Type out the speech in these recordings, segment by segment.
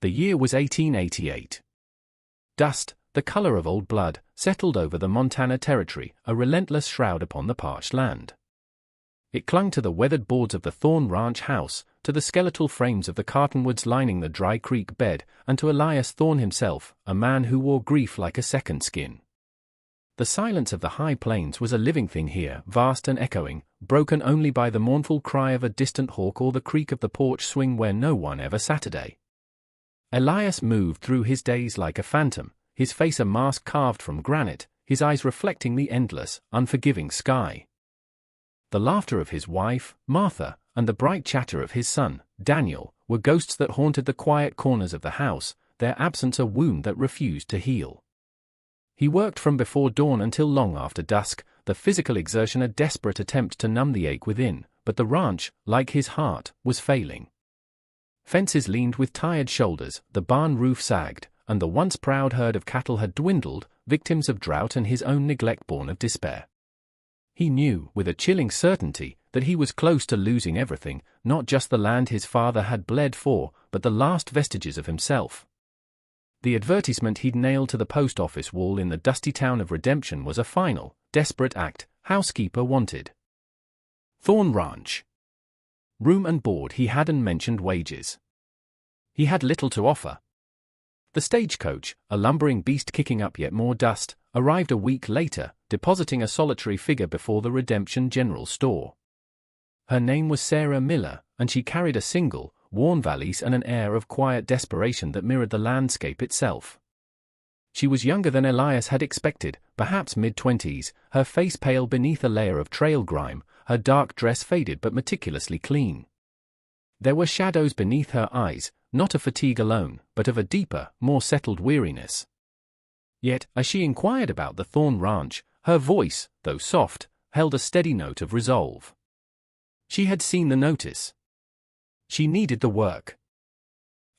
The year was 1888. Dust, the color of old blood, settled over the Montana Territory, a relentless shroud upon the parched land. It clung to the weathered boards of the Thorn Ranch house, to the skeletal frames of the cottonwoods lining the dry creek bed, and to Elias Thorn himself, a man who wore grief like a second skin. The silence of the high plains was a living thing here, vast and echoing, broken only by the mournful cry of a distant hawk or the creak of the porch swing where no one ever Saturday. Elias moved through his days like a phantom, his face a mask carved from granite, his eyes reflecting the endless, unforgiving sky. The laughter of his wife, Martha, and the bright chatter of his son, Daniel, were ghosts that haunted the quiet corners of the house, their absence a wound that refused to heal. He worked from before dawn until long after dusk, the physical exertion a desperate attempt to numb the ache within, but the ranch, like his heart, was failing. Fences leaned with tired shoulders, the barn roof sagged, and the once proud herd of cattle had dwindled, victims of drought and his own neglect born of despair. He knew, with a chilling certainty, that he was close to losing everything, not just the land his father had bled for, but the last vestiges of himself. The advertisement he'd nailed to the post office wall in the dusty town of Redemption was a final, desperate act: housekeeper wanted. Thorn Ranch. Room and board. He hadn't mentioned wages. He had little to offer. The stagecoach, a lumbering beast kicking up yet more dust, arrived a week later, depositing a solitary figure before the Redemption General Store. Her name was Sarah Miller, and she carried a single, worn valise and an air of quiet desperation that mirrored the landscape itself. She was younger than Elias had expected, perhaps mid-20s, her face pale beneath a layer of trail grime, her dark dress faded but meticulously clean. There were shadows beneath her eyes, not of fatigue alone, but of a deeper, more settled weariness. Yet, as she inquired about the Thorn Ranch, her voice, though soft, held a steady note of resolve. She had seen the notice. She needed the work.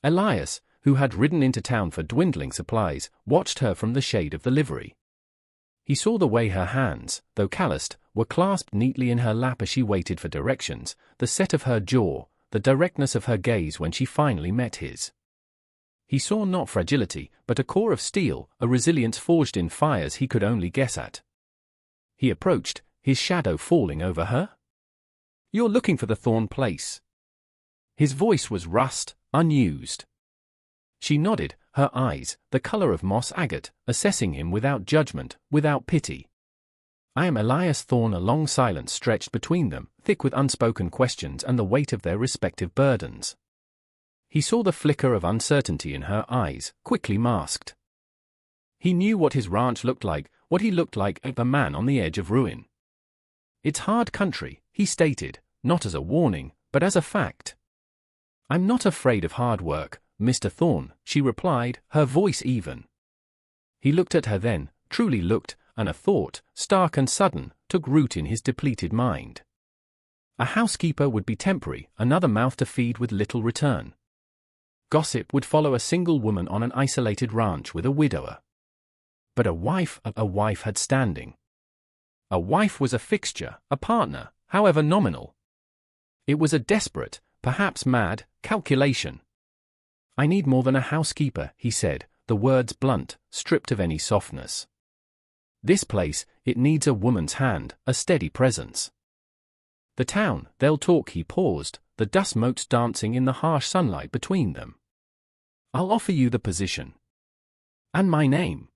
Elias, who had ridden into town for dwindling supplies, watched her from the shade of the livery. He saw the way her hands, though calloused, were clasped neatly in her lap as she waited for directions, the set of her jaw, the directness of her gaze when she finally met his. He saw not fragility, but a core of steel, a resilience forged in fires he could only guess at. He approached, his shadow falling over her. "You're looking for the Thorn place." His voice was rust, unused. She nodded, her eyes, the color of moss agate, assessing him without judgment, without pity. "I am Elias Thorn." A long silence stretched between them, thick with unspoken questions and the weight of their respective burdens. He saw the flicker of uncertainty in her eyes, quickly masked. He knew what his ranch looked like, what he looked like, a man on the edge of ruin. "It's hard country," he stated, not as a warning, but as a fact. "I'm not afraid of hard work, Mr. Thorn," she replied, her voice even. He looked at her then, truly looked, and a thought, stark and sudden, took root in his depleted mind. A housekeeper would be temporary, another mouth to feed with little return. Gossip would follow a single woman on an isolated ranch with a widower. But a wife had standing. A wife was a fixture, a partner, however nominal. It was a desperate, perhaps mad, calculation. "I need more than a housekeeper," he said, the words blunt, stripped of any softness. "This place, it needs a woman's hand, a steady presence." "The town, they'll talk." He paused, the dust motes dancing in the harsh sunlight between them. "I'll offer you the position. And my name.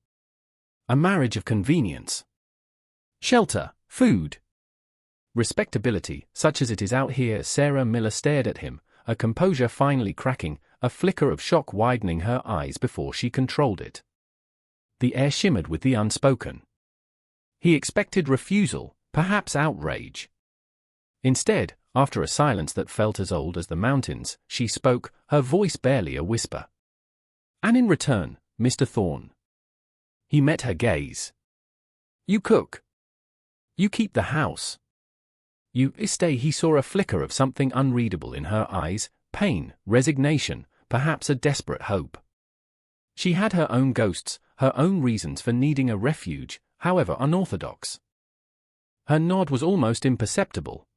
A marriage of convenience. Shelter, food. Respectability, such as it is out here." Sarah Miller stared at him, a composure finally cracking, a flicker of shock widening her eyes before she controlled it. The air shimmered with the unspoken. He expected refusal, perhaps outrage. Instead, after a silence that felt as old as the mountains, she spoke, her voice barely a whisper. "And in return, Mr. Thorn." He met her gaze. "You cook. You keep the house. You stay." He saw a flicker of something unreadable in her eyes, pain, resignation, perhaps a desperate hope. She had her own ghosts, her own reasons for needing a refuge, however unorthodox. Her nod was almost imperceptible.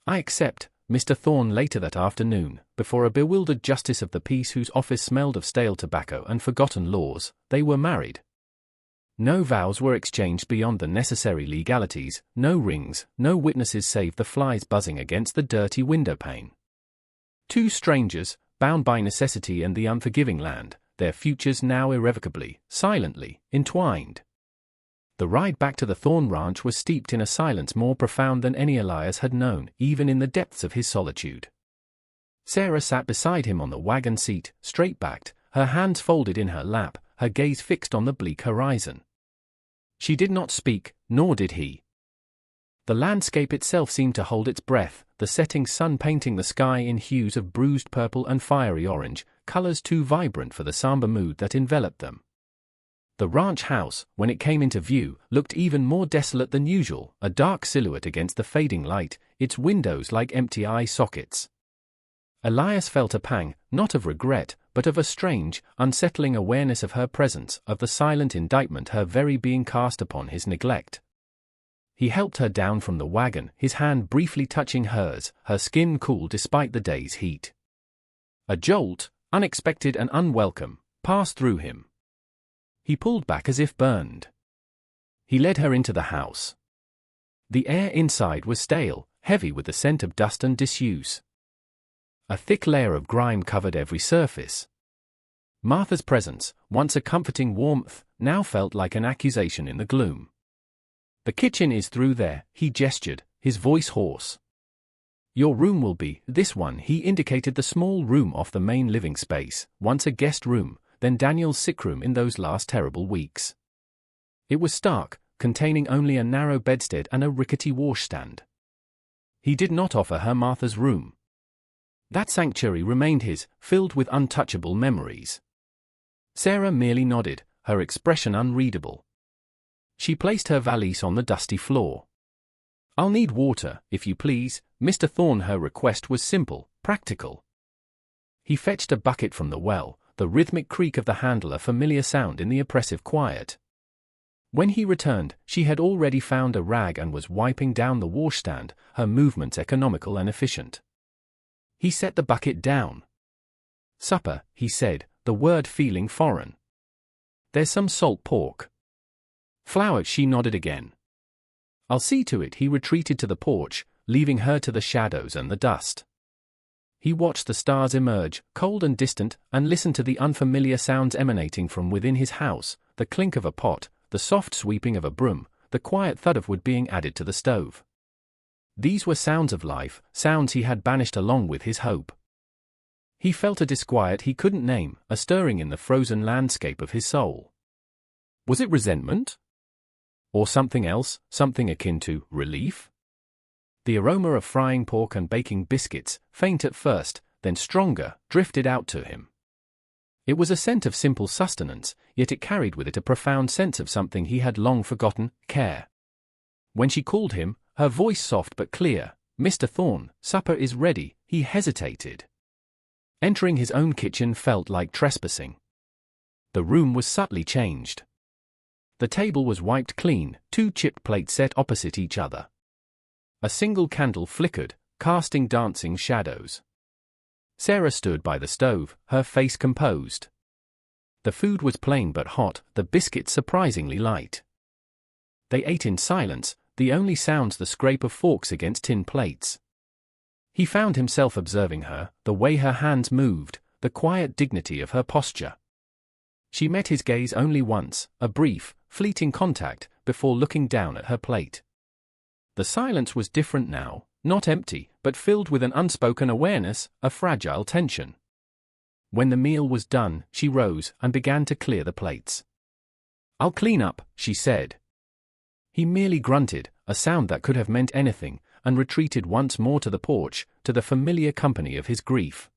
"I accept, Mr. Thorne later that afternoon, before a bewildered justice of the peace whose office smelled of stale tobacco and forgotten laws. They were married. No vows were exchanged beyond the necessary legalities, no rings, no witnesses save the flies buzzing against the dirty window pane. Two strangers, bound by necessity and the unforgiving land, their futures now irrevocably, silently, entwined. The ride back to the Thorne ranch was steeped in a silence more profound than any Elias had known, even in the depths of his solitude. Sarah sat beside him on the wagon seat, straight-backed, her hands folded in her lap, her gaze fixed on the bleak horizon. She did not speak, nor did he. The landscape itself seemed to hold its breath, the setting sun painting the sky in hues of bruised purple and fiery orange, colors too vibrant for the somber mood that enveloped them. The ranch house, when it came into view, looked even more desolate than usual, a dark silhouette against the fading light, its windows like empty eye sockets. Elias felt a pang, not of regret, but of a strange, unsettling awareness of her presence, of the silent indictment her very being cast upon his neglect. He helped her down from the wagon, his hand briefly touching hers, her skin cool despite the day's heat. A jolt, unexpected and unwelcome, passed through him. He pulled back as if burned. He led her into the house. The air inside was stale, heavy with the scent of dust and disuse. A thick layer of grime covered every surface. Martha's presence, once a comforting warmth, now felt like an accusation in the gloom. "The kitchen is through there," he gestured, his voice hoarse. "Your room will be this one." He indicated the small room off the main living space, once a guest room, then Daniel's sick room in those last terrible weeks. It was stark, containing only a narrow bedstead and a rickety washstand. He did not offer her Martha's room. That sanctuary remained his, filled with untouchable memories. Sarah merely nodded, her expression unreadable. She placed her valise on the dusty floor. "I'll need water, if you please, Mr. Thorne." Her request was simple, practical. He fetched a bucket from the well, the rhythmic creak of the handle a familiar sound in the oppressive quiet. When he returned, she had already found a rag and was wiping down the washstand, her movements economical and efficient. He set the bucket down. "Supper," he said, the word feeling foreign. "There's some salt pork." "Flour," she nodded again. "I'll see to it." He retreated to the porch, leaving her to the shadows and the dust. He watched the stars emerge, cold and distant, and listened to the unfamiliar sounds emanating from within his house, the clink of a pot, the soft sweeping of a broom, the quiet thud of wood being added to the stove. These were sounds of life, sounds he had banished along with his hope. He felt a disquiet he couldn't name, a stirring in the frozen landscape of his soul. Was it resentment? Or something else, something akin to relief? The aroma of frying pork and baking biscuits, faint at first, then stronger, drifted out to him. It was a scent of simple sustenance, yet it carried with it a profound sense of something he had long forgotten, care. When she called him, her voice soft but clear, "Mr. Thorne, supper is ready," he hesitated. Entering his own kitchen felt like trespassing. The room was subtly changed. The table was wiped clean, two chipped plates set opposite each other. A single candle flickered, casting dancing shadows. Sarah stood by the stove, her face composed. The food was plain but hot, the biscuits surprisingly light. They ate in silence, the only sounds the scrape of forks against tin plates. He found himself observing her, the way her hands moved, the quiet dignity of her posture. She met his gaze only once, a brief, fleeting contact, before looking down at her plate. The silence was different now, not empty, but filled with an unspoken awareness, a fragile tension. When the meal was done, she rose and began to clear the plates. "I'll clean up," she said. He merely grunted, a sound that could have meant anything, and retreated once more to the porch, to the familiar company of his grief.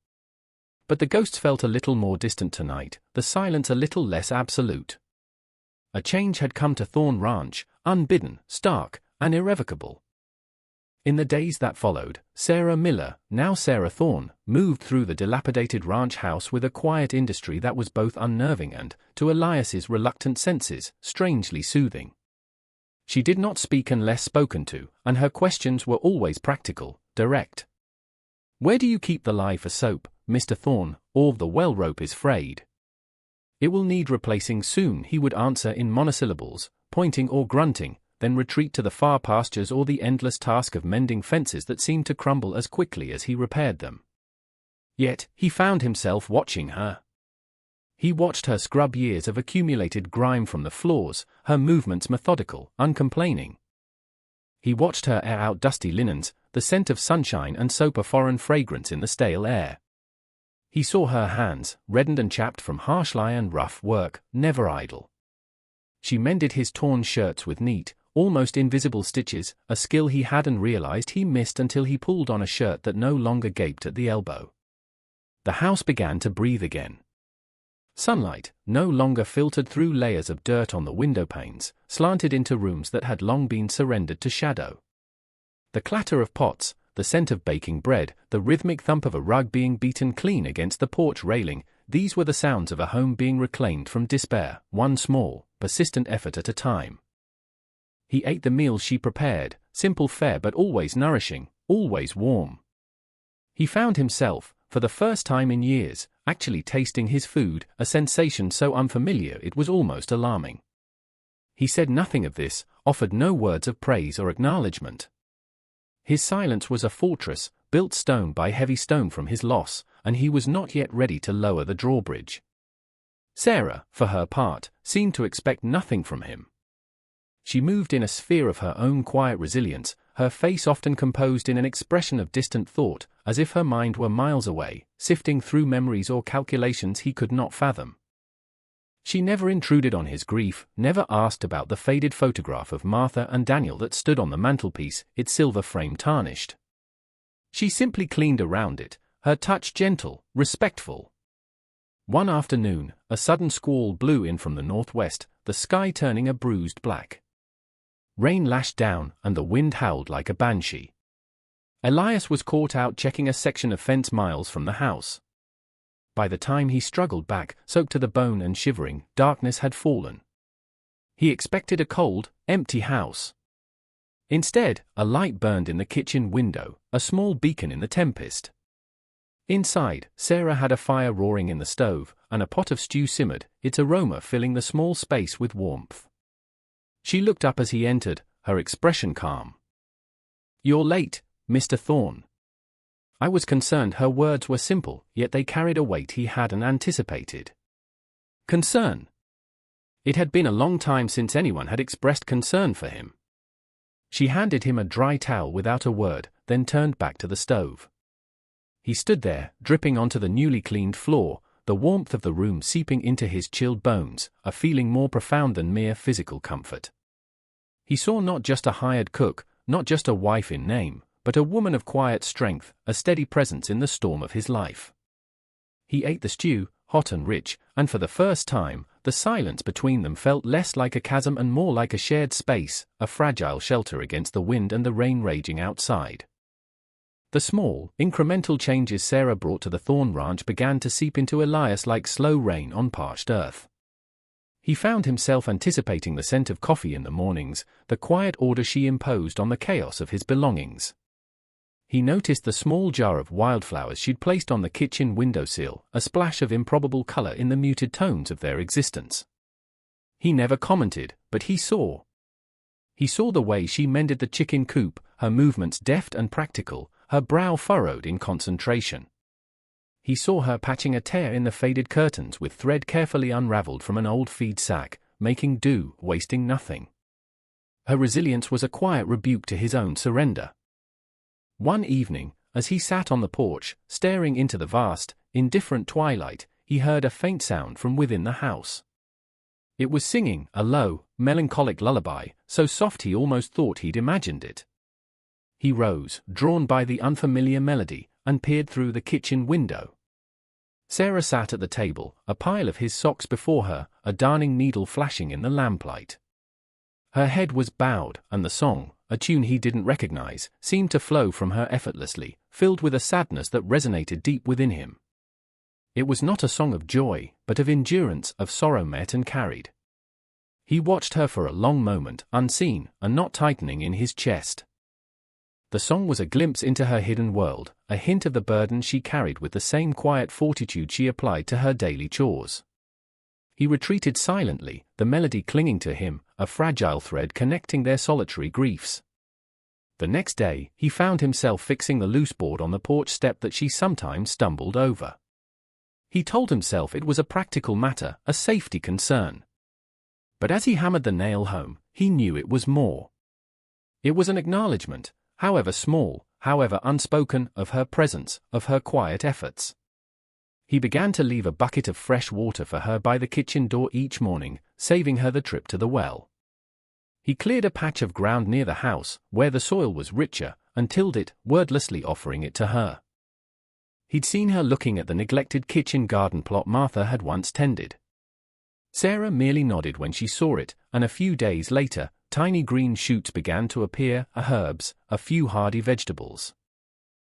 But the ghosts felt a little more distant tonight, the silence a little less absolute. A change had come to Thorne Ranch, unbidden, stark, and irrevocable. In the days that followed, Sarah Miller, now Sarah Thorne, moved through the dilapidated ranch house with a quiet industry that was both unnerving and, to Elias's reluctant senses, strangely soothing. She did not speak unless spoken to, and her questions were always practical, direct. "Where do you keep the lye for soap, Mr. Thorn? All the well rope is frayed." "It will need replacing soon," he would answer in monosyllables, pointing or grunting, then retreat to the far pastures or the endless task of mending fences that seemed to crumble as quickly as he repaired them. Yet, he found himself watching her. He watched her scrub years of accumulated grime from the floors, her movements methodical, uncomplaining. He watched her air out dusty linens, the scent of sunshine and soap a foreign fragrance in the stale air. He saw her hands, reddened and chapped from harsh lie and rough work, never idle. She mended his torn shirts with neat, almost invisible stitches, a skill he hadn't realized he missed until he pulled on a shirt that no longer gaped at the elbow. The house began to breathe again. Sunlight, no longer filtered through layers of dirt on the window panes, slanted into rooms that had long been surrendered to shadow. The clatter of pots, the scent of baking bread, the rhythmic thump of a rug being beaten clean against the porch railing, these were the sounds of a home being reclaimed from despair, one small, persistent effort at a time. He ate the meals she prepared, simple fare but always nourishing, always warm. He found himself, for the first time in years, actually tasting his food, a sensation so unfamiliar it was almost alarming. He said nothing of this, offered no words of praise or acknowledgement. His silence was a fortress, built stone by heavy stone from his loss, and he was not yet ready to lower the drawbridge. Sarah, for her part, seemed to expect nothing from him. She moved in a sphere of her own quiet resilience, her face often composed in an expression of distant thought, as if her mind were miles away, sifting through memories or calculations he could not fathom. She never intruded on his grief, never asked about the faded photograph of Martha and Daniel that stood on the mantelpiece, its silver frame tarnished. She simply cleaned around it, her touch gentle, respectful. One afternoon, a sudden squall blew in from the northwest, the sky turning a bruised black. Rain lashed down, and the wind howled like a banshee. Elias was caught out checking a section of fence miles from the house. By the time he struggled back, soaked to the bone and shivering, darkness had fallen. He expected a cold, empty house. Instead, a light burned in the kitchen window, a small beacon in the tempest. Inside, Sarah had a fire roaring in the stove, and a pot of stew simmered, its aroma filling the small space with warmth. She looked up as he entered, her expression calm. "You're late, Mr. Thorn." I was concerned. Her words were simple, yet they carried a weight he hadn't anticipated. Concern. It had been a long time since anyone had expressed concern for him. She handed him a dry towel without a word, then turned back to the stove. He stood there, dripping onto the newly cleaned floor, the warmth of the room seeping into his chilled bones, a feeling more profound than mere physical comfort. He saw not just a hired cook, not just a wife in name, but a woman of quiet strength, a steady presence in the storm of his life. He ate the stew, hot and rich, and for the first time, the silence between them felt less like a chasm and more like a shared space, a fragile shelter against the wind and the rain raging outside. The small, incremental changes Sarah brought to the Thorn Ranch began to seep into Elias like slow rain on parched earth. He found himself anticipating the scent of coffee in the mornings, the quiet order she imposed on the chaos of his belongings. He noticed the small jar of wildflowers she'd placed on the kitchen windowsill, a splash of improbable color in the muted tones of their existence. He never commented, but he saw. He saw the way she mended the chicken coop, her movements deft and practical, her brow furrowed in concentration. He saw her patching a tear in the faded curtains with thread carefully unraveled from an old feed sack, making do, wasting nothing. Her resilience was a quiet rebuke to his own surrender. One evening, as he sat on the porch, staring into the vast, indifferent twilight, he heard a faint sound from within the house. It was singing, a low, melancholic lullaby, so soft he almost thought he'd imagined it. He rose, drawn by the unfamiliar melody, and peered through the kitchen window. Sarah sat at the table, a pile of his socks before her, a darning needle flashing in the lamplight. Her head was bowed, and the song, a tune he didn't recognize, seemed to flow from her effortlessly, filled with a sadness that resonated deep within him. It was not a song of joy, but of endurance, of sorrow met and carried. He watched her for a long moment, unseen, a knot tightening in his chest. The song was a glimpse into her hidden world, a hint of the burden she carried with the same quiet fortitude she applied to her daily chores. He retreated silently, the melody clinging to him, a fragile thread connecting their solitary griefs. The next day, he found himself fixing the loose board on the porch step that she sometimes stumbled over. He told himself it was a practical matter, a safety concern. But as he hammered the nail home, he knew it was more. It was an acknowledgement, however small, however unspoken, of her presence, of her quiet efforts. He began to leave a bucket of fresh water for her by the kitchen door each morning, saving her the trip to the well. He cleared a patch of ground near the house, where the soil was richer, and tilled it, wordlessly offering it to her. He'd seen her looking at the neglected kitchen garden plot Martha had once tended. Sarah merely nodded when she saw it, and a few days later, tiny green shoots began to appear, herbs, a few hardy vegetables.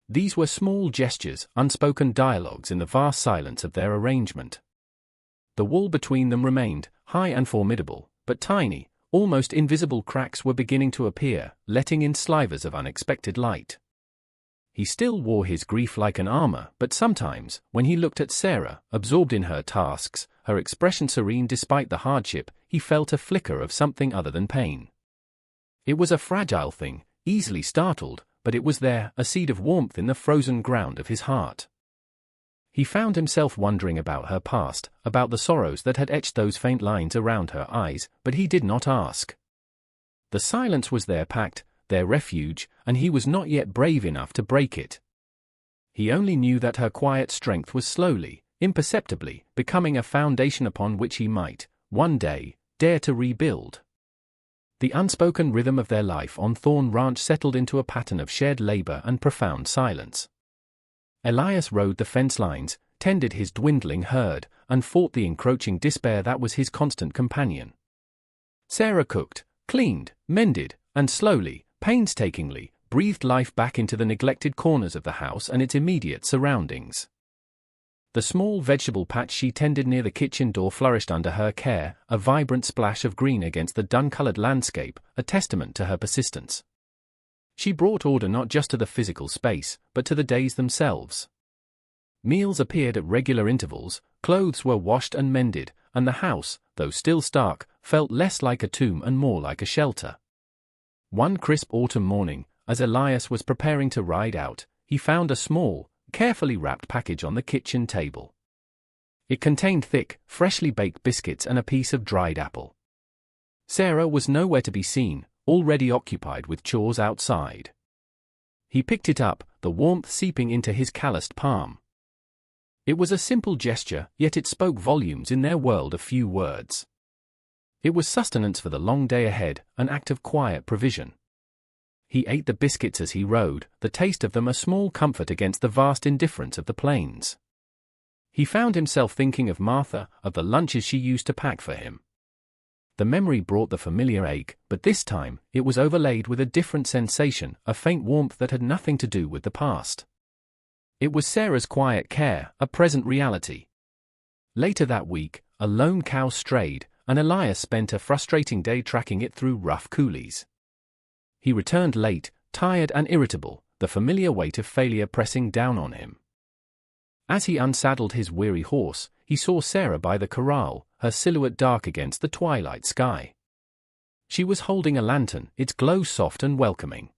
These were small gestures, unspoken dialogues in the vast silence of their arrangement. The wall between them remained, high and formidable, but tiny, almost invisible cracks were beginning to appear, letting in slivers of unexpected light. He still wore his grief like an armor, but sometimes, when he looked at Sarah, absorbed in her tasks, her expression serene despite the hardship, he felt a flicker of something other than pain. It was a fragile thing, easily startled, but it was there, a seed of warmth in the frozen ground of his heart. He found himself wondering about her past, about the sorrows that had etched those faint lines around her eyes, but he did not ask. The silence was their pact, their refuge, and he was not yet brave enough to break it. He only knew that her quiet strength was slowly, imperceptibly, becoming a foundation upon which he might, one day, dare to rebuild. The unspoken rhythm of their life on Thorn Ranch settled into a pattern of shared labor and profound silence. Elias rode the fence lines, tended his dwindling herd, and fought the encroaching despair that was his constant companion. Sarah cooked, cleaned, mended, and slowly, painstakingly, breathed life back into the neglected corners of the house and its immediate surroundings. The small vegetable patch she tended near the kitchen door flourished under her care, a vibrant splash of green against the dun-colored landscape, a testament to her persistence. She brought order not just to the physical space, but to the days themselves. Meals appeared at regular intervals, clothes were washed and mended, and the house, though still stark, felt less like a tomb and more like a shelter. One crisp autumn morning, as Elias was preparing to ride out, he found a small, carefully wrapped package on the kitchen table. It contained thick, freshly baked biscuits and a piece of dried apple. Sarah was nowhere to be seen, already occupied with chores outside. He picked it up, the warmth seeping into his calloused palm. It was a simple gesture, yet it spoke volumes in their world of few words. It was sustenance for the long day ahead, an act of quiet provision. He ate the biscuits as he rode, the taste of them a small comfort against the vast indifference of the plains. He found himself thinking of Martha, of the lunches she used to pack for him. The memory brought the familiar ache, but this time, it was overlaid with a different sensation, a faint warmth that had nothing to do with the past. It was Sarah's quiet care, a present reality. Later that week, a lone cow strayed, and Elias spent a frustrating day tracking it through rough coulees. He returned late, tired and irritable, the familiar weight of failure pressing down on him. As he unsaddled his weary horse, he saw Sarah by the corral, her silhouette dark against the twilight sky. She was holding a lantern, its glow soft and welcoming.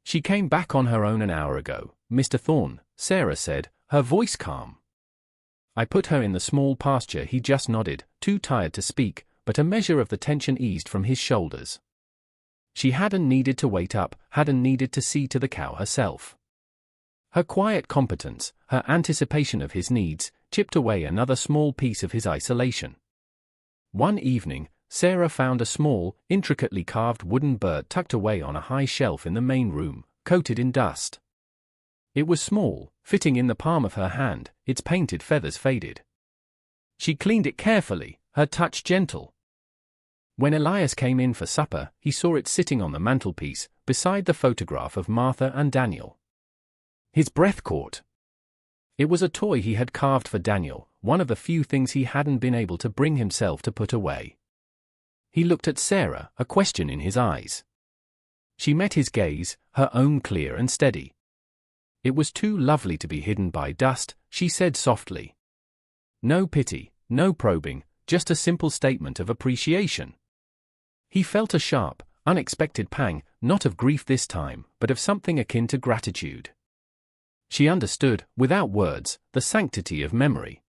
"She came back on her own an hour ago, Mr. Thorne," Sarah said, her voice calm. "I put her in the small pasture." He just nodded, too tired to speak, but a measure of the tension eased from his shoulders. She hadn't needed to wait up, hadn't needed to see to the cow herself. Her quiet competence, her anticipation of his needs, chipped away another small piece of his isolation. One evening, Sarah found a small, intricately carved wooden bird tucked away on a high shelf in the main room, coated in dust. It was small, fitting in the palm of her hand, its painted feathers faded. She cleaned it carefully, her touch gentle. When Elias came in for supper, he saw it sitting on the mantelpiece, beside the photograph of Martha and Daniel. His breath caught. It was a toy he had carved for Daniel, one of the few things he hadn't been able to bring himself to put away. He looked at Sarah, a question in his eyes. She met his gaze, her own clear and steady. "It was too lovely to be hidden by dust," she said softly. No pity, no probing, just a simple statement of appreciation. He felt a sharp, unexpected pang, not of grief this time, but of something akin to gratitude. She understood, without words, the sanctity of memory.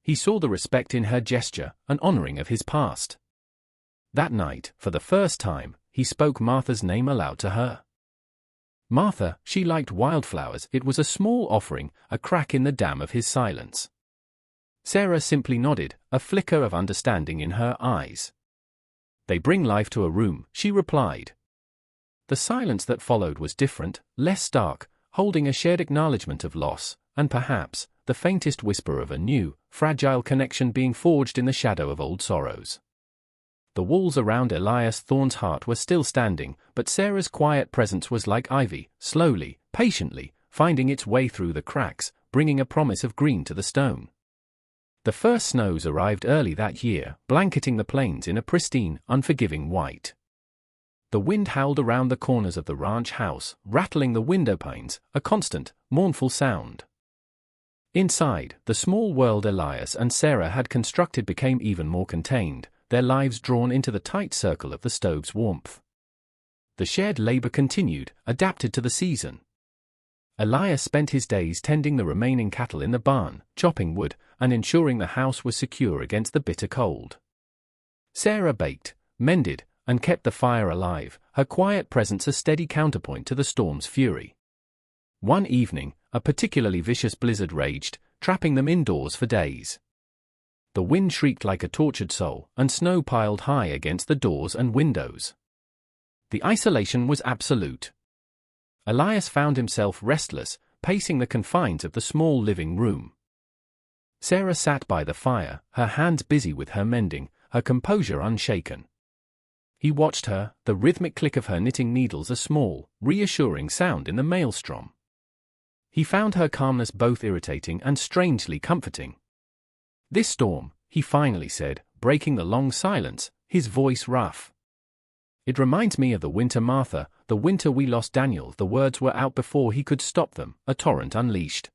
He saw the respect in her gesture, an honoring of his past. That night, for the first time, he spoke Martha's name aloud to her. Martha, she liked wildflowers. It was a small offering, a crack in the dam of his silence. Sarah simply nodded, a flicker of understanding in her eyes. "They bring life to a room," she replied. The silence that followed was different, less stark, holding a shared acknowledgement of loss, and perhaps, the faintest whisper of a new, fragile connection being forged in the shadow of old sorrows. The walls around Elias Thorne's heart were still standing, but Sarah's quiet presence was like ivy, slowly, patiently, finding its way through the cracks, bringing a promise of green to the stone. The first snows arrived early that year, blanketing the plains in a pristine, unforgiving white. The wind howled around the corners of the ranch house, rattling the window panes, a constant, mournful sound. Inside, the small world Elias and Sarah had constructed became even more contained, their lives drawn into the tight circle of the stove's warmth. The shared labor continued, adapted to the season. Elias spent his days tending the remaining cattle in the barn, chopping wood, and ensuring the house was secure against the bitter cold. Sarah baked, mended, and kept the fire alive, her quiet presence a steady counterpoint to the storm's fury. One evening, a particularly vicious blizzard raged, trapping them indoors for days. The wind shrieked like a tortured soul, and snow piled high against the doors and windows. The isolation was absolute. Elias found himself restless, pacing the confines of the small living room. Sarah sat by the fire, her hands busy with her mending, her composure unshaken. He watched her, the rhythmic click of her knitting needles a small, reassuring sound in the maelstrom. He found her calmness both irritating and strangely comforting. "This storm," he finally said, breaking the long silence, his voice rough. "It reminds me of the winter, Martha, the winter we lost Daniel." The words were out before he could stop them, a torrent unleashed.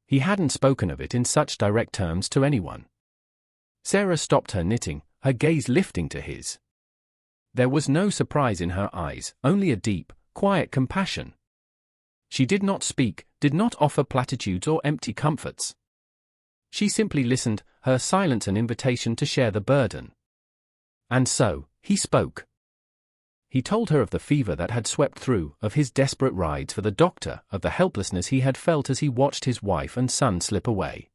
He hadn't spoken of it in such direct terms to anyone. Sarah stopped her knitting, her gaze lifting to his. There was no surprise in her eyes, only a deep, quiet compassion. She did not speak, did not offer platitudes or empty comforts. She simply listened, her silence an invitation to share the burden. And so, he spoke. He told her of the fever that had swept through, of his desperate rides for the doctor, of the helplessness he had felt as he watched his wife and son slip away.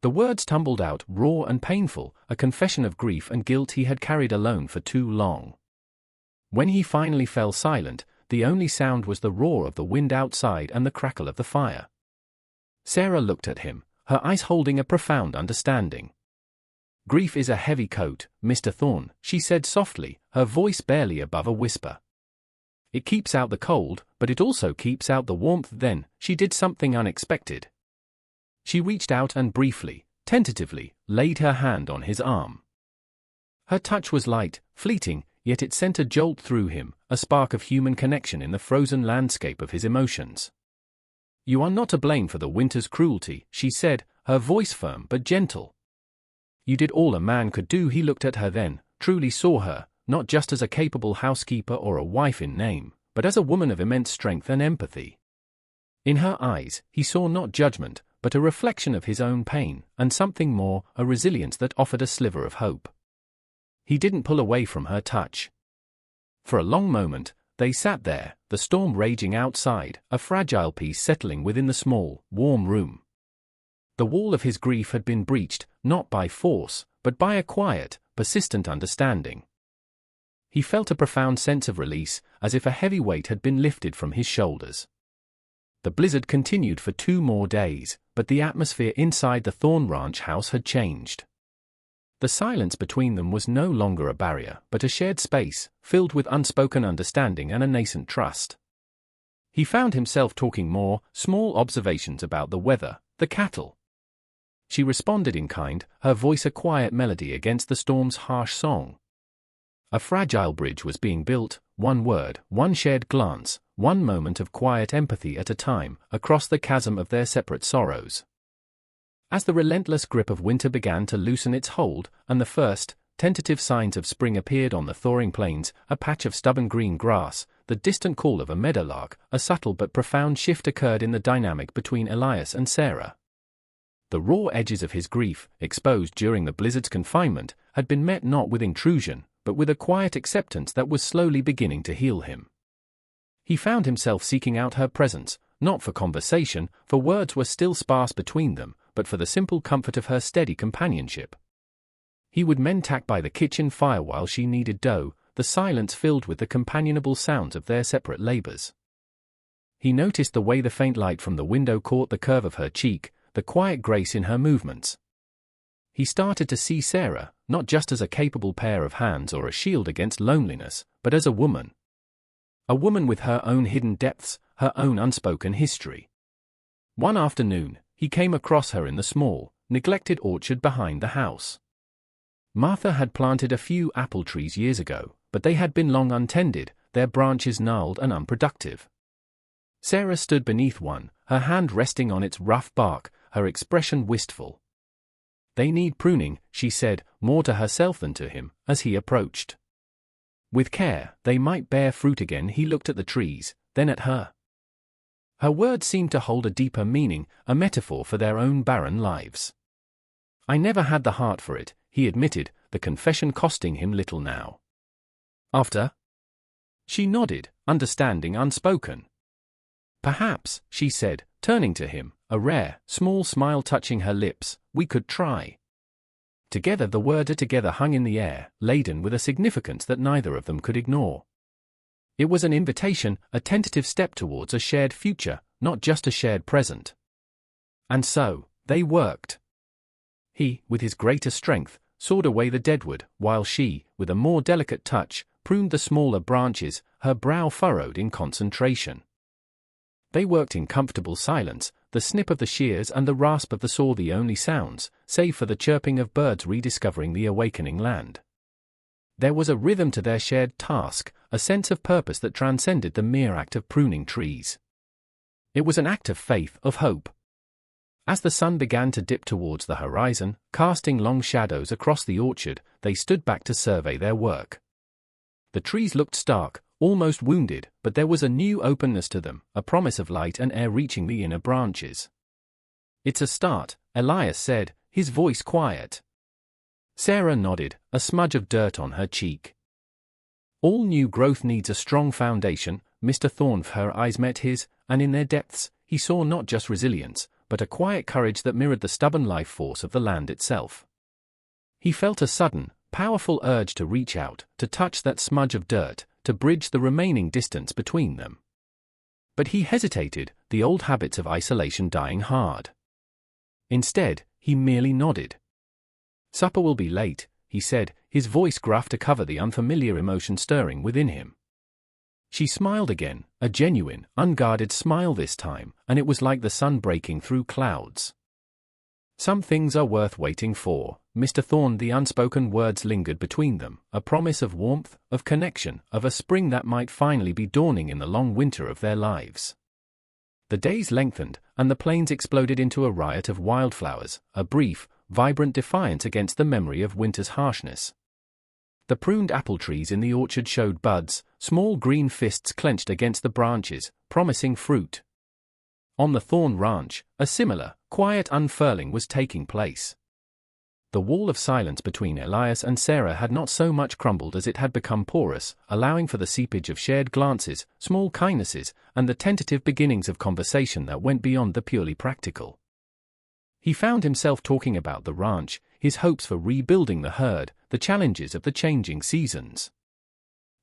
The words tumbled out, raw and painful, a confession of grief and guilt he had carried alone for too long. When he finally fell silent, the only sound was the roar of the wind outside and the crackle of the fire. Sarah looked at him, her eyes holding a profound understanding. "Grief is a heavy coat, Mr. Thorne," she said softly, her voice barely above a whisper. "It keeps out the cold, but it also keeps out the warmth." Then, she did something unexpected. She reached out and briefly, tentatively, laid her hand on his arm. Her touch was light, fleeting, yet it sent a jolt through him, a spark of human connection in the frozen landscape of his emotions. "You are not to blame for the winter's cruelty," she said, her voice firm but gentle. "You did all a man could do." He looked at her then, truly saw her, not just as a capable housekeeper or a wife in name, but as a woman of immense strength and empathy. In her eyes, he saw not judgment, but a reflection of his own pain, and something more, a resilience that offered a sliver of hope. He didn't pull away from her touch. For a long moment, they sat there, the storm raging outside, a fragile peace settling within the small, warm room. The wall of his grief had been breached, not by force, but by a quiet, persistent understanding. He felt a profound sense of release, as if a heavy weight had been lifted from his shoulders. The blizzard continued for 2 more days, but the atmosphere inside the Thorne Ranch house had changed. The silence between them was no longer a barrier, but a shared space, filled with unspoken understanding and a nascent trust. He found himself talking more, small observations about the weather, the cattle. She responded in kind, her voice a quiet melody against the storm's harsh song. A fragile bridge was being built, one word, one shared glance, one moment of quiet empathy at a time, across the chasm of their separate sorrows. As the relentless grip of winter began to loosen its hold, and the first, tentative signs of spring appeared on the thawing plains, a patch of stubborn green grass, the distant call of a meadowlark, a subtle but profound shift occurred in the dynamic between Elias and Sarah. The raw edges of his grief, exposed during the blizzard's confinement, had been met not with intrusion, but with a quiet acceptance that was slowly beginning to heal him. He found himself seeking out her presence, not for conversation, for words were still sparse between them, but for the simple comfort of her steady companionship. He would mend tack by the kitchen fire while she kneaded dough, the silence filled with the companionable sounds of their separate labors. He noticed the way the faint light from the window caught the curve of her cheek, the quiet grace in her movements. He started to see Sarah, not just as a capable pair of hands or a shield against loneliness, but as a woman. A woman with her own hidden depths, her own unspoken history. One afternoon, he came across her in the small, neglected orchard behind the house. Martha had planted a few apple trees years ago, but they had been long untended, their branches gnarled and unproductive. Sarah stood beneath one, her hand resting on its rough bark, her expression wistful. "They need pruning," she said, more to herself than to him, as he approached. With care, they might bear fruit again. He looked at the trees, then at her. Her words seemed to hold a deeper meaning, a metaphor for their own barren lives. "I never had the heart for it," he admitted, the confession costing him little now. "After?" She nodded, understanding unspoken. "Perhaps," she said, turning to him, a rare, small smile touching her lips, "we could try." Together the word together hung in the air, laden with a significance that neither of them could ignore. It was an invitation, a tentative step towards a shared future, not just a shared present. And so, they worked. He, with his greater strength, sawed away the deadwood, while she, with a more delicate touch, pruned the smaller branches, her brow furrowed in concentration. They worked in comfortable silence, the snip of the shears and the rasp of the saw the only sounds, save for the chirping of birds rediscovering the awakening land. There was a rhythm to their shared task, a sense of purpose that transcended the mere act of pruning trees. It was an act of faith, of hope. As the sun began to dip towards the horizon, casting long shadows across the orchard, they stood back to survey their work. The trees looked stark, almost wounded, but there was a new openness to them, a promise of light and air reaching the inner branches. "It's a start," Elias said, his voice quiet. Sarah nodded, a smudge of dirt on her cheek. "All new growth needs a strong foundation," Mr. Thorne. Her eyes met his, and in their depths, he saw not just resilience, but a quiet courage that mirrored the stubborn life force of the land itself. He felt a sudden, powerful urge to reach out, to touch that smudge of dirt, to bridge the remaining distance between them. But he hesitated, the old habits of isolation dying hard. Instead, he merely nodded. "Supper will be late," he said, his voice gruff to cover the unfamiliar emotion stirring within him. She smiled again, a genuine, unguarded smile this time, and it was like the sun breaking through clouds. "Some things are worth waiting for," Mr. Thorne. The unspoken words lingered between them, a promise of warmth, of connection, of a spring that might finally be dawning in the long winter of their lives. The days lengthened, and the plains exploded into a riot of wildflowers, a brief, vibrant defiance against the memory of winter's harshness. The pruned apple trees in the orchard showed buds, small green fists clenched against the branches, promising fruit. On the Thorne ranch, a similar, quiet unfurling was taking place. The wall of silence between Elias and Sarah had not so much crumbled as it had become porous, allowing for the seepage of shared glances, small kindnesses, and the tentative beginnings of conversation that went beyond the purely practical. He found himself talking about the ranch, his hopes for rebuilding the herd, the challenges of the changing seasons.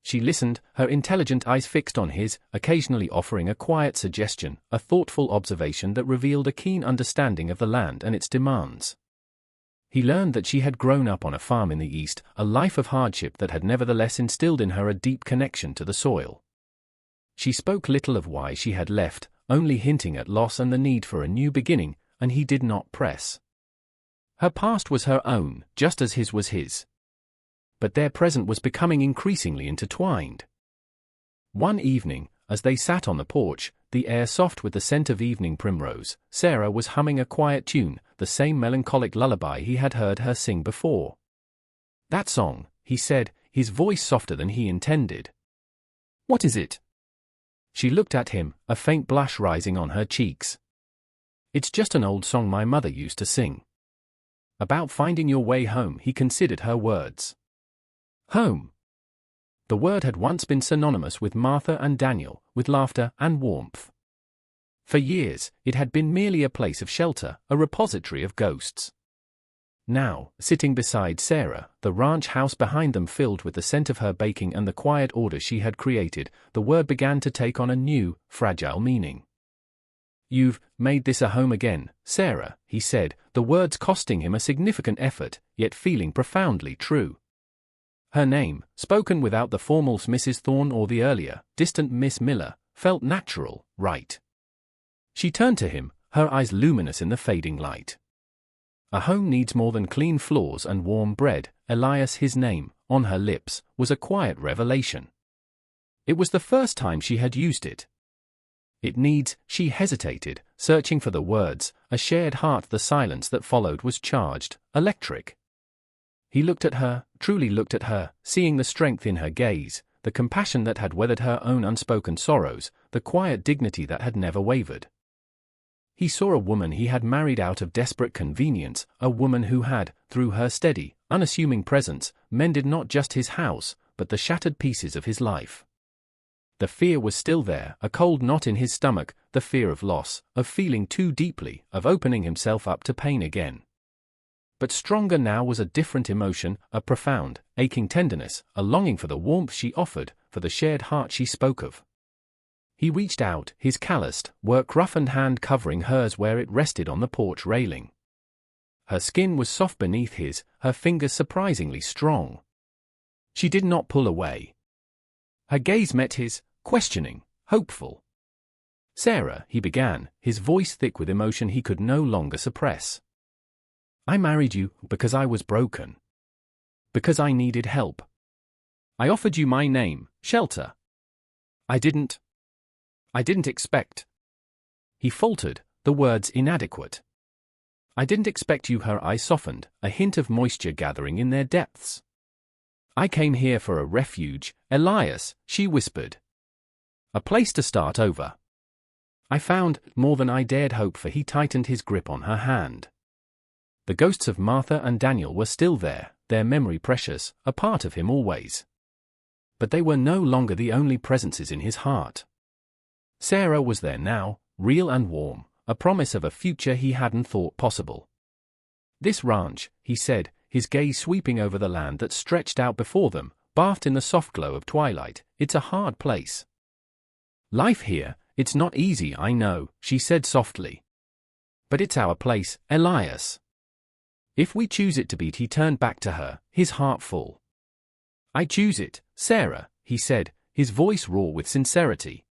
She listened, her intelligent eyes fixed on his, occasionally offering a quiet suggestion, a thoughtful observation that revealed a keen understanding of the land and its demands. He learned that she had grown up on a farm in the East, a life of hardship that had nevertheless instilled in her a deep connection to the soil. She spoke little of why she had left, only hinting at loss and the need for a new beginning, and he did not press. Her past was her own, just as his was his. but their present was becoming increasingly intertwined. One evening, as they sat on the porch, the air soft with the scent of evening primrose, Sarah was humming a quiet tune, the same melancholic lullaby he had heard her sing before. "That song," he said, his voice softer than he intended. "What is it?" She looked at him, a faint blush rising on her cheeks. "It's just an old song my mother used to sing. About finding your way home," he considered her words. Home. The word had once been synonymous with Martha and Daniel, with laughter and warmth. For years, it had been merely a place of shelter, a repository of ghosts. Now, sitting beside Sarah, the ranch house behind them filled with the scent of her baking and the quiet order she had created, the word began to take on a new, fragile meaning. "You've made this a home again, Sarah," he said, the words costing him a significant effort, yet feeling profoundly true. Her name, spoken without the formal Mrs. Thorne or the earlier, distant Miss Miller, felt natural, right? She turned to him, her eyes luminous in the fading light. "A home needs more than clean floors and warm bread," Elias, his name, on her lips, was a quiet revelation. It was the first time she had used it. "It needs," she hesitated, searching for the words, a shared heart. The silence that followed was charged, electric. He looked at her, truly looked at her, seeing the strength in her gaze, the compassion that had weathered her own unspoken sorrows, the quiet dignity that had never wavered. He saw a woman he had married out of desperate convenience, a woman who had, through her steady, unassuming presence, mended not just his house, but the shattered pieces of his life. The fear was still there, a cold knot in his stomach, the fear of loss, of feeling too deeply, of opening himself up to pain again. But stronger now was a different emotion, a profound, aching tenderness, a longing for the warmth she offered, for the shared heart she spoke of. He reached out, his calloused, work-roughened hand covering hers where it rested on the porch railing. Her skin was soft beneath his, her fingers surprisingly strong. She did not pull away. Her gaze met his, questioning, hopeful. "Sarah," he began, his voice thick with emotion he could no longer suppress. "I married you because I was broken. Because I needed help. I offered you my name, shelter. I didn't expect." He faltered, the words inadequate. "I didn't expect you." Her eyes softened, a hint of moisture gathering in their depths. "I came here for a refuge, Elias," she whispered. "A place to start over. I found more than I dared hope for." He tightened his grip on her hand. The ghosts of Martha and Daniel were still there, their memory precious, a part of him always. But they were no longer the only presences in his heart. Sarah was there now, real and warm, a promise of a future he hadn't thought possible. "This ranch," he said, his gaze sweeping over the land that stretched out before them, bathed in the soft glow of twilight, "it's a hard place. Life here, it's not easy, I know," she said softly. "But it's our place, Elias. If we choose it to be." He turned back to her, his heart full. "I choose it, Sarah," he said, his voice raw with sincerity.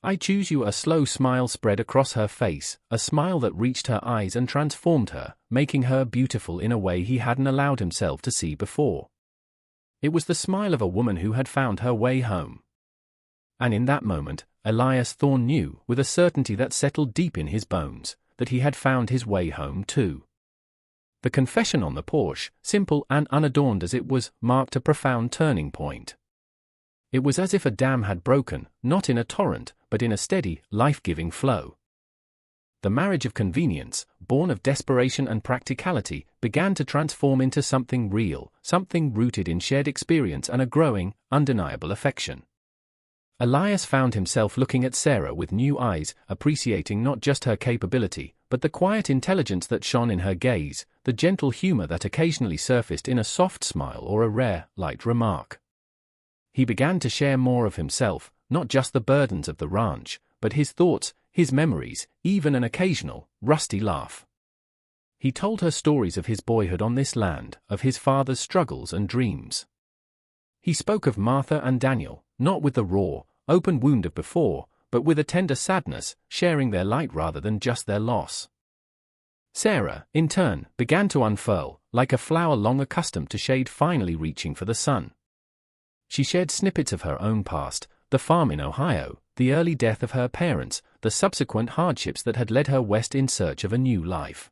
"I choose you." A slow smile spread across her face, a smile that reached her eyes and transformed her, making her beautiful in a way he hadn't allowed himself to see before. It was the smile of a woman who had found her way home. And in that moment, Elias Thorne knew, with a certainty that settled deep in his bones, that he had found his way home too. The confession on the porch, simple and unadorned as it was, marked a profound turning point. It was as if a dam had broken, not in a torrent, but in a steady, life-giving flow. The marriage of convenience, born of desperation and practicality, began to transform into something real, something rooted in shared experience and a growing, undeniable affection. Elias found himself looking at Sarah with new eyes, appreciating not just her capability, but the quiet intelligence that shone in her gaze, the gentle humor that occasionally surfaced in a soft smile or a rare, light remark. He began to share more of himself, not just the burdens of the ranch, but his thoughts, his memories, even an occasional, rusty laugh. He told her stories of his boyhood on this land, of his father's struggles and dreams. He spoke of Martha and Daniel, not with the raw, open wound of before, but with a tender sadness, sharing their light rather than just their loss. Sarah, in turn, began to unfurl, like a flower long accustomed to shade finally reaching for the sun. She shared snippets of her own past, the farm in Ohio, the early death of her parents, the subsequent hardships that had led her west in search of a new life.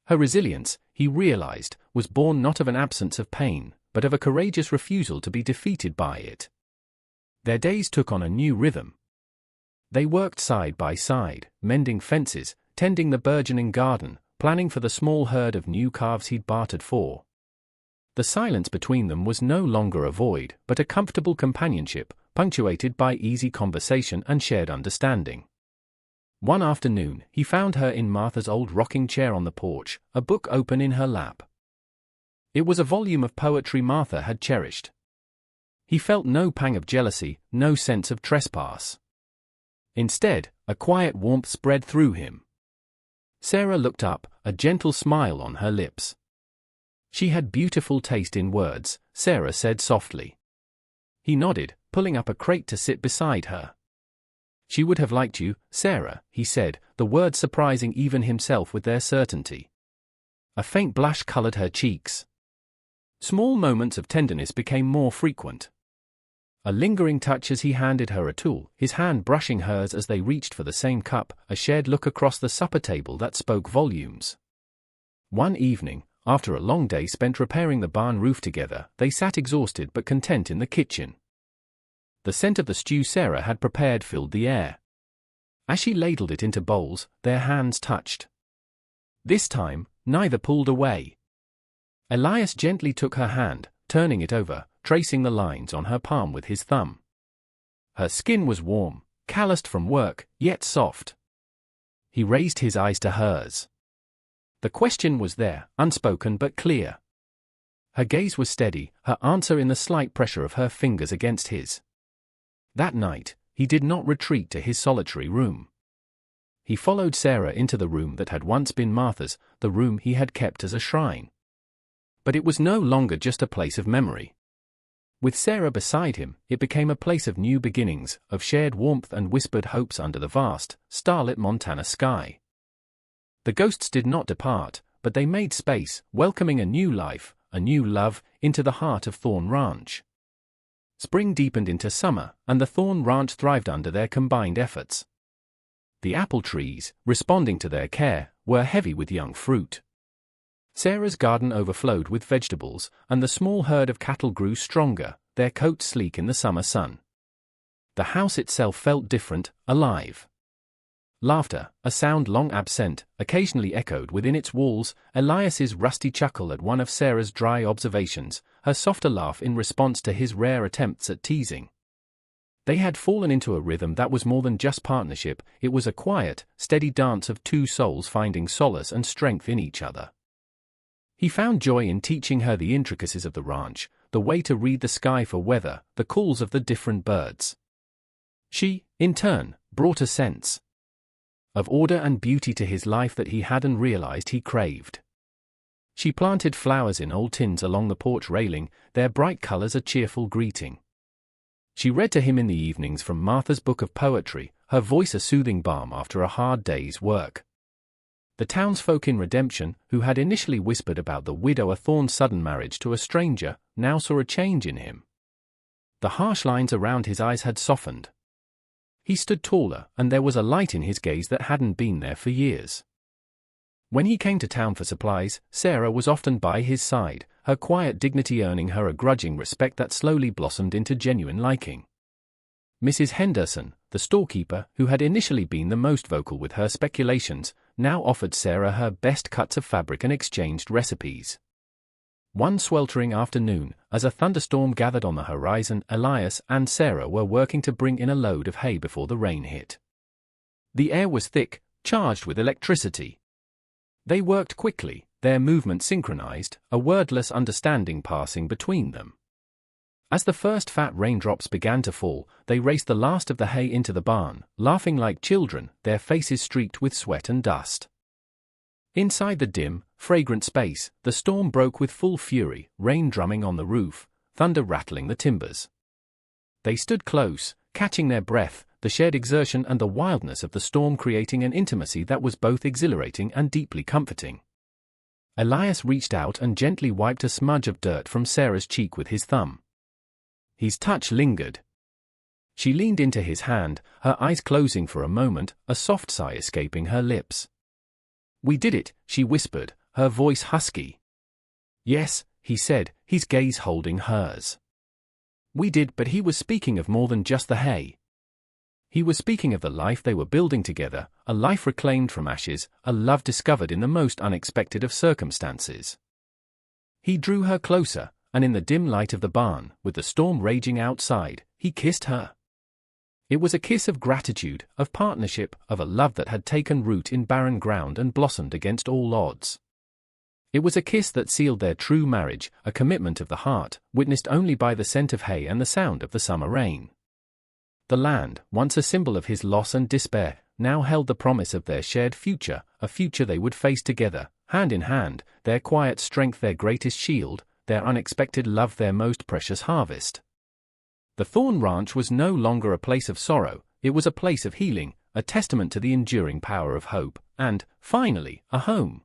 Her resilience, he realized, was born not of an absence of pain, but of a courageous refusal to be defeated by it. Their days took on a new rhythm. They worked side by side, mending fences, tending the burgeoning garden, planning for the small herd of new calves he'd bartered for. The silence between them was no longer a void, but a comfortable companionship, punctuated by easy conversation and shared understanding. One afternoon, he found her in Martha's old rocking chair on the porch, a book open in her lap. It was a volume of poetry Martha had cherished. He felt no pang of jealousy, no sense of trespass. Instead, a quiet warmth spread through him. Sarah looked up, a gentle smile on her lips. She had beautiful taste in words, Sarah said softly. He nodded, pulling up a crate to sit beside her. She would have liked you, Sarah, he said, the words surprising even himself with their certainty. A faint blush colored her cheeks. Small moments of tenderness became more frequent. A lingering touch as he handed her a tool, his hand brushing hers as they reached for the same cup, a shared look across the supper table that spoke volumes. One evening, after a long day spent repairing the barn roof together, they sat exhausted but content in the kitchen. The scent of the stew Sarah had prepared filled the air. As she ladled it into bowls, their hands touched. This time, neither pulled away. Elias gently took her hand, turning it over, tracing the lines on her palm with his thumb. Her skin was warm, calloused from work, yet soft. He raised his eyes to hers. The question was there, unspoken but clear. Her gaze was steady, her answer in the slight pressure of her fingers against his. That night, he did not retreat to his solitary room. He followed Sarah into the room that had once been Martha's, the room he had kept as a shrine. But it was no longer just a place of memory. With Sarah beside him, it became a place of new beginnings, of shared warmth and whispered hopes under the vast, starlit Montana sky. The ghosts did not depart, but they made space, welcoming a new life, a new love, into the heart of Thorn Ranch. Spring deepened into summer, and the Thorn Ranch thrived under their combined efforts. The apple trees, responding to their care, were heavy with young fruit. Sarah's garden overflowed with vegetables, and the small herd of cattle grew stronger, their coats sleek in the summer sun. The house itself felt different, alive. Laughter, a sound long absent, occasionally echoed within its walls, Elias's rusty chuckle at one of Sarah's dry observations, her softer laugh in response to his rare attempts at teasing. They had fallen into a rhythm that was more than just partnership, it was a quiet, steady dance of two souls finding solace and strength in each other. He found joy in teaching her the intricacies of the ranch, the way to read the sky for weather, the calls of the different birds. She, in turn, brought a sense of order and beauty to his life that he hadn't realized he craved. She planted flowers in old tins along the porch railing, their bright colors a cheerful greeting. She read to him in the evenings from Martha's book of poetry, her voice a soothing balm after a hard day's work. The townsfolk in Redemption, who had initially whispered about the widower Thorn's sudden marriage to a stranger, now saw a change in him. The harsh lines around his eyes had softened. He stood taller, and there was a light in his gaze that hadn't been there for years. When he came to town for supplies, Sarah was often by his side, her quiet dignity earning her a grudging respect that slowly blossomed into genuine liking. Mrs. Henderson, the storekeeper, who had initially been the most vocal with her speculations, now offered Sarah her best cuts of fabric and exchanged recipes. One sweltering afternoon, as a thunderstorm gathered on the horizon, Elias and Sarah were working to bring in a load of hay before the rain hit. The air was thick, charged with electricity. They worked quickly, their movements synchronized, a wordless understanding passing between them. As the first fat raindrops began to fall, they raced the last of the hay into the barn, laughing like children, their faces streaked with sweat and dust. Inside the dim, fragrant space, the storm broke with full fury, rain drumming on the roof, thunder rattling the timbers. They stood close, catching their breath, the shared exertion and the wildness of the storm creating an intimacy that was both exhilarating and deeply comforting. Elias reached out and gently wiped a smudge of dirt from Sarah's cheek with his thumb. His touch lingered. She leaned into his hand, her eyes closing for a moment, a soft sigh escaping her lips. "We did it," she whispered, her voice husky. "Yes," he said, his gaze holding hers. "We did," but he was speaking of more than just the hay. He was speaking of the life they were building together, a life reclaimed from ashes, a love discovered in the most unexpected of circumstances. He drew her closer, and in the dim light of the barn, with the storm raging outside, he kissed her. It was a kiss of gratitude, of partnership, of a love that had taken root in barren ground and blossomed against all odds. It was a kiss that sealed their true marriage, a commitment of the heart, witnessed only by the scent of hay and the sound of the summer rain. The land, once a symbol of his loss and despair, now held the promise of their shared future, a future they would face together, hand in hand, their quiet strength their greatest shield, their unexpected love their most precious harvest. The Thorn Ranch was no longer a place of sorrow, it was a place of healing, a testament to the enduring power of hope, and, finally, a home.